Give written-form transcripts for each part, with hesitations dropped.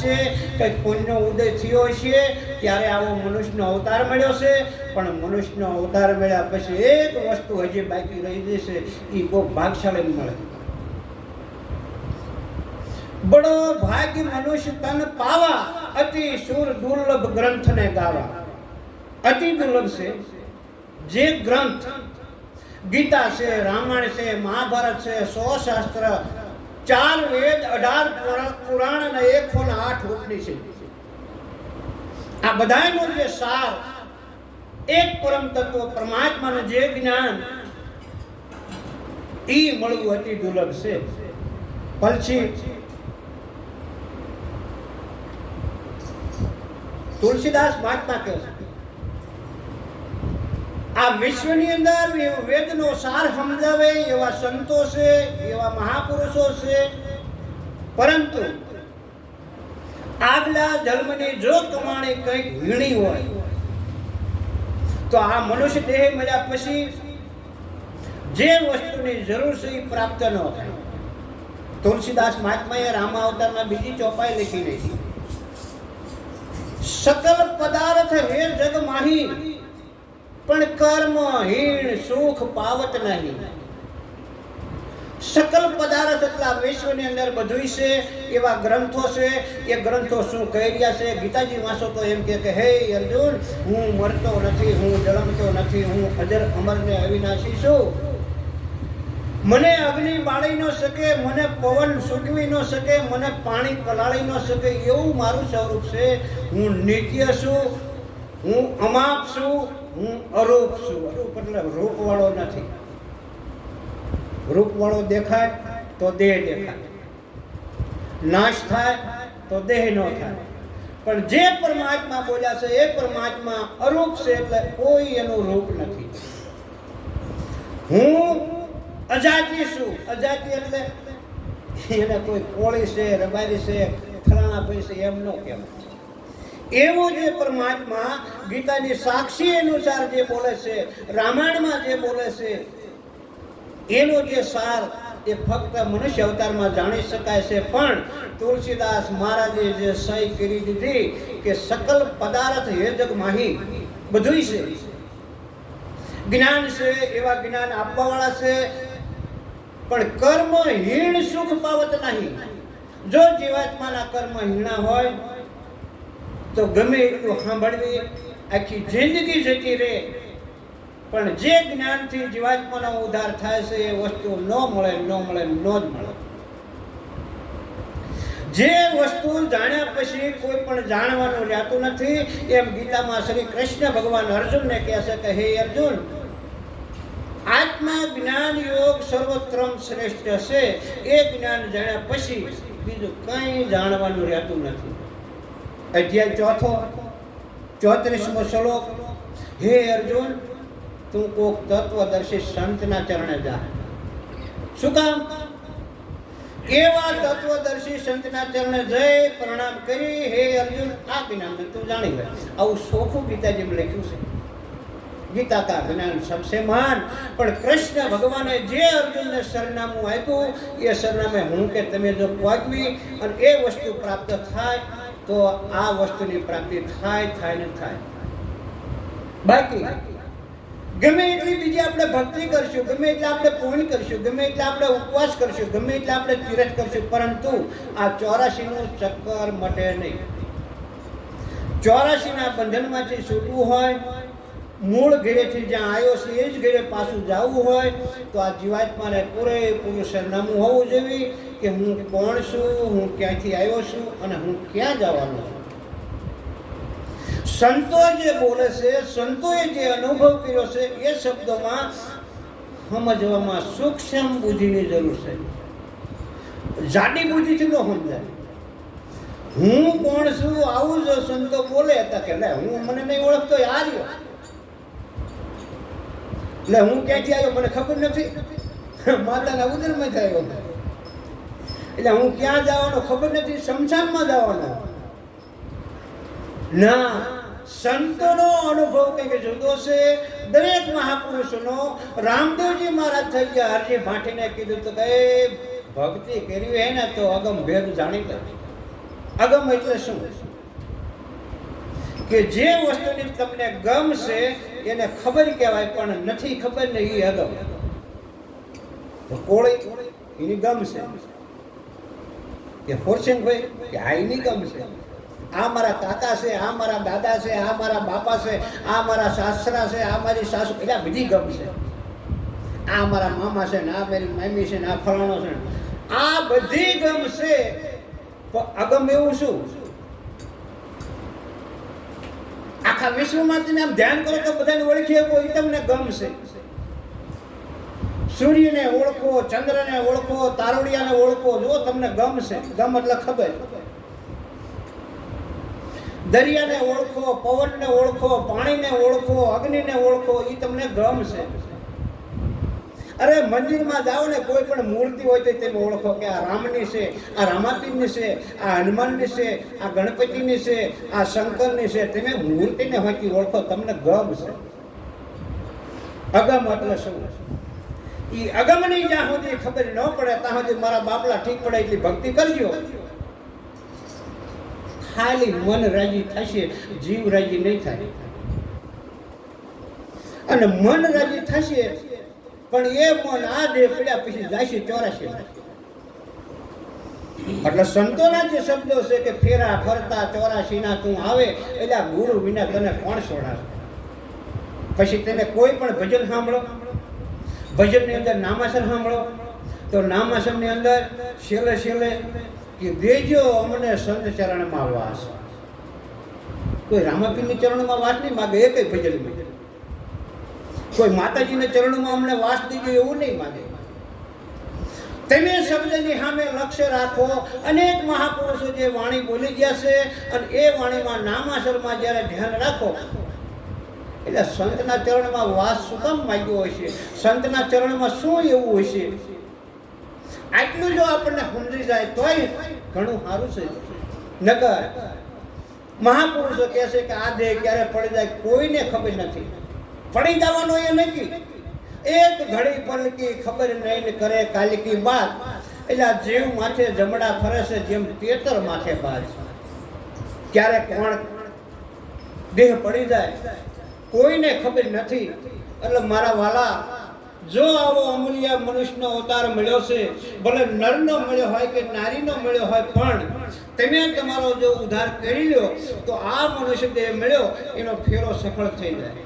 હશે, કંઈક પુણ્યનો ઉદય થયો હશે, ત્યારે આવો મનુષ્યનો અવતાર મળ્યો છે. પણ મનુષ્યનો અવતાર મળ્યા પછી એક વસ્તુ હજી બાકી રહી જશે, એ કોઈ ભાગશાળી મળે. બડો ભાગ્ય મનુષ્ય તન પાવા, અતિ સુર દુર્લભ ગ્રંથ ને ગાવા. અતિ દુર્લભ છે જે ગ્રંથ ગીતા છે, રામાયણ છે, મહાભારત છે, 100 શાસ્ત્ર, 4 વેદ, 18 પુરાણ અને 108 ઉપનિષદ. આ બધાનો જે સાર, એક પરમ તત્વ પરમાત્માનું જે જ્ઞાન, ઈ મળવું અતિ દુર્લભ છે. પછી તુલસીદાસ મહાત્મા કહે છે, આ વિશ્વની અંદર વેદનો સાર સમજાવે એવા સંતો છે, એવા મહાપુરુષો છે, પરંતુ આગલા જન્મની જો કમાણી કંઈક વીણી હોય તો આ મનુષ્ય દેહ મળ્યા પછી જે વસ્તુની જરૂર છે એ પ્રાપ્ત ન થાય. તુલસીદાસ મહાત્માએ રામાવતારમાં બીજી ચોપાઈ લખી નથી, સકલ પદાર્થ હે જગ માહી, પણ કર્મ હીણ સુખ પાવત નહીં. સકલ પદાર્થ એટલે વિશ્વની અંદર બધું છે, એવા ગ્રંથો છે. એ ગ્રંથો શું કહી રહ્યા છે? ગીતાજી વાંચો તો એમ કે હે અર્જુન, હું મરતો નથી, હું જન્મતો નથી, હું અજર અમર ને અવિનાશી છું. મને અગ્નિ બાળી ન શકે, મને પવન સૂકવી ન શકે, મને પાણી પલાળી ન શકે, એવું મારું સ્વરૂપ છે. હું નિત્ય છું, હું અમાપ છું, હું અરૂપ છું. અરૂપ એટલે રૂપવાળો નથી. રૂપવાળો દેખાય તો દેહ દેખાય, નાશ થાય તો દેહ ન થાય. પણ જે પરમાત્મા બોલ્યા છે એ પરમાત્મા અરૂપ છે, એટલે કોઈ એનું રૂપ નથી. હું અજાતિ છું. અજાતિ એટલે એને કોઈ કોળી છે, રબારી છે, ફલાણા ભાઈ છે એમ ન કહેવાય. એવો જે પરમાત્મા ગીતાની સાક્ષી અનુસાર જે બોલે છે, રામાયણમાં જે બોલે છે, એનો જે સાર એ ફક્ત મનુષ્ય અવતારમાં જાણી શકાય છે. પણ તુલસીદાસ મહારાજે જે સહી કરી દીધી કે સકલ પદાર્થ હે જગ માહી, બધું છે, જ્ઞાન છે, એવા જ્ઞાન આપવા વાળા છે, પણ કર્મ હીણ સુખ પાવત નહીં. જો જીવાત્માના કર્મ હીણા હોય તો ગમે એટલું સાંભળવી, આખી જિંદગી જતી રહે, પણ જે જ્ઞાનથી જીવાત્માનો ઉદ્ધાર થાય છે એ વસ્તુ ન મળે, ન મળે, ન જ મળે. જે વસ્તુ જાણ્યા પછી કોઈ પણ જાણવાનું રહેતું નથી, એમ ગીતામાં શ્રી કૃષ્ણ ભગવાન અર્જુનને કહે છે કે હે અર્જુન, આત્મા જ્ઞાન યોગ સર્વોત્તમ શ્રેષ્ઠ છે. એ જ્ઞાન જાણ્યા પછી બીજું કંઈ જાણવાનું રહેતું નથી. અધ્યાય 4 34મો શ્લોક. હે અર્જુન, તું કોક તત્વદર્શી સંતના ચરણે જા. શું કામ? એવા તત્વદર્શી સંતના ચરણે જઈ પ્રણામ કરી, હે અર્જુન, આ જ્ઞાન તું જાણી લે. આવું સોખું ગીતાજીમાં લખ્યું છે. ગીતા કા જ્ઞાન સબસે મહાન. પણ કૃષ્ણ ભગવાને જે અર્જુનને સરનામું આપ્યું, એ સરનામે હું કે તમે જો પહોંચવી અને એ વસ્તુ પ્રાપ્ત થાય તો આ વસ્તુની પ્રાપ્તિ થાય ને થાય. બાકી ગમે એટલી બીજી આપણે ભક્તિ કરશું, ગમે એટલે આપણે પૂર્ણ કરશું, ગમે એટલે આપણે ઉપવાસ કરશું, ગમે એટલે આપણે તીરથ કરશું, પરંતુ આ 84નું ચક્કર મટે નહીં. 84ના બંધનમાંથી છૂટવું હોય, મૂળ ઘેરેથી જ્યાં આવ્યો છે એ જ ઘેરે પાછું જવું હોય તો આ જીવાત્માને પૂરેપૂરું સરનામું હોવું જોઈએ કે હું કોણ છું, હું ક્યાંથી આવ્યો છું અને હું ક્યાં જવાનો છું. સંતો જે બોલે છે, સંતોએ જે અનુભવ કર્યો છે, એ શબ્દોમાં સમજવામાં સૂક્ષ્મ બુદ્ધિની જરૂર છે. જાડી બુદ્ધિથી ન સમજાય. હું કોણ છું આવું જો સંતો બોલે હતા કે હું મને નહીં ઓળખતો આ રહ્યો, એટલે હું ક્યાંથી આવ્યો મને ખબર નથી, માતાના ઉદરમાંથી આવ્યો, એટલે હું ક્યાં જવાનો ખબર નથી, શમશાનમાં જવાનો ના. સંતોનો અનુભવ કંઈક જુદો છે. દરેક મહાપુરુષોનો. રામદેવજી મહારાજ થઈ ગયા, હરજી ભાટીને કીધું તો કે ભક્તિ કરવી હે ને તો અગમ ભેદ જાણી લે. અગમ એટલે શું? કે જે વસ્તુની તમને ગમશે એને ખબર કહેવાય, પણ નથી ખબર ને એ અગમ. તો કોળી એની ગમશે કે ફોર્સિંગ ભાઈ કે આ એની ગમશે. આ મારા કાકા છે, આ મારા દાદા છે, આ મારા બાપા છે, આ મારા સાસરા છે, આ મારી સાસુ, એટલે બધી ગમશે. આ મારા મામા છે ને આ મારી મામી છે ને આ ફલાણો છે, આ બધી ગમશે. પણ અગમ એવું શું? આખા વિશ્વમાં તમે આમ ધ્યાન કરો તો બધાને ઓળખી શકો, એ તમને ગમશે. સૂર્યને ઓળખો, ચંદ્રને ઓળખો, તારોડિયાને ઓળખો, જો તમને ગમશે. ગમ એટલે ખબર. દરિયાને ઓળખો, પવનને ઓળખો, પાણીને ઓળખો, અગ્નિને ઓળખો, એ તમને ગમશે. અરે મંદિરમાં જાઓ ને, કોઈ પણ મૂર્તિ હોય તો તમે ઓળખો કે આ રામની છે, આ રામાપીરની છે, આ હનુમાનની છે, આ ગણપતિની છે, આ શંકરની છે. તમે મૂર્તિને હોયથી ઓળખો, તમને ગમશે. અગમ એટલે શું? એ અગમની જ્યાં સુધી ખબર ન પડે ત્યાં સુધી મારા બાપલા ઠીક પડે એટલી ભક્તિ કરજો. ખાલી મન રાજી થશે, જીવ રાજી નહીં થાય. અને મન રાજી થશે પણ એ મન આ દેહ પડ્યા પછી જાશે 84. એટલે સંતોના જે શબ્દો છે કે ફેરા ફરતા 84 ના તું આવે, એટલે ગુરુ વિના તને કોણ છોડાવે? પછી તેને કોઈ પણ ભજન સાંભળો, ભજનની અંદર નામાસર સાંભળો, તો નામાસરની અંદર છેલ્લે છેલ્લે કે દેજો અમને સંત ચરણમાં વાસ. કોઈ રામાપીરની ચરણમાં વાસ નહીં માગે, એ કઈ ભજન. કોઈ માતાજીના ચરણમાં અમને વાસ દીજો એવું નહીં માગે. તમે શબ્દની સામે લક્ષ્ય રાખો. અનેક મહાપુરુષો જે વાણી બોલી ગયા છે અને એ વાણીમાં નામાસરમાં જ્યારે ધ્યાન રાખો એટલે સંતના ચરણમાં વાસ શું કામ માગ્યો હોય છે? સંતના ચરણમાં શું એવું હોય છે? આટલું જો આપણને સમજી જાય તોય ઘણું સારું છે. નકર મહાપુરુષો કહે છે કે આ દેહ ક્યારે પડી જાય કોઈને ખબર નથી. પડી જવાનો એ નક્કી. એક ઘડી પલકી ખબર નહીં કરે કાલકી બાદ. એટલે જીવ માથે જમડા ફરે છે જેમ તેતર માથે બાજ. ક્યારે કોણ દેહ પડી જાય કોઈને ખબર નથી. એટલે મારા વાલા, જો આવો અમૂલ્ય મનુષ્યનો અવતાર મળ્યો છે, ભલે નરનો મળ્યો હોય કે નારીનો મળ્યો હોય, પણ તમે તમારો જો ઉદ્ધાર કરી લ્યો તો આ મનુષ્ય દેહ મળ્યો એનો ફેરો સફળ થઈ જાય.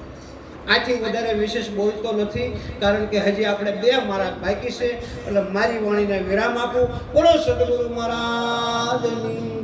આથી વધારે વિશેષ બોલતો નથી, કારણ કે હજી આપણે 2 મહારાજ બાકી છે. એટલે મારી વાણીને વિરામ આપું. બોલો સદગુરુ મહારાજની.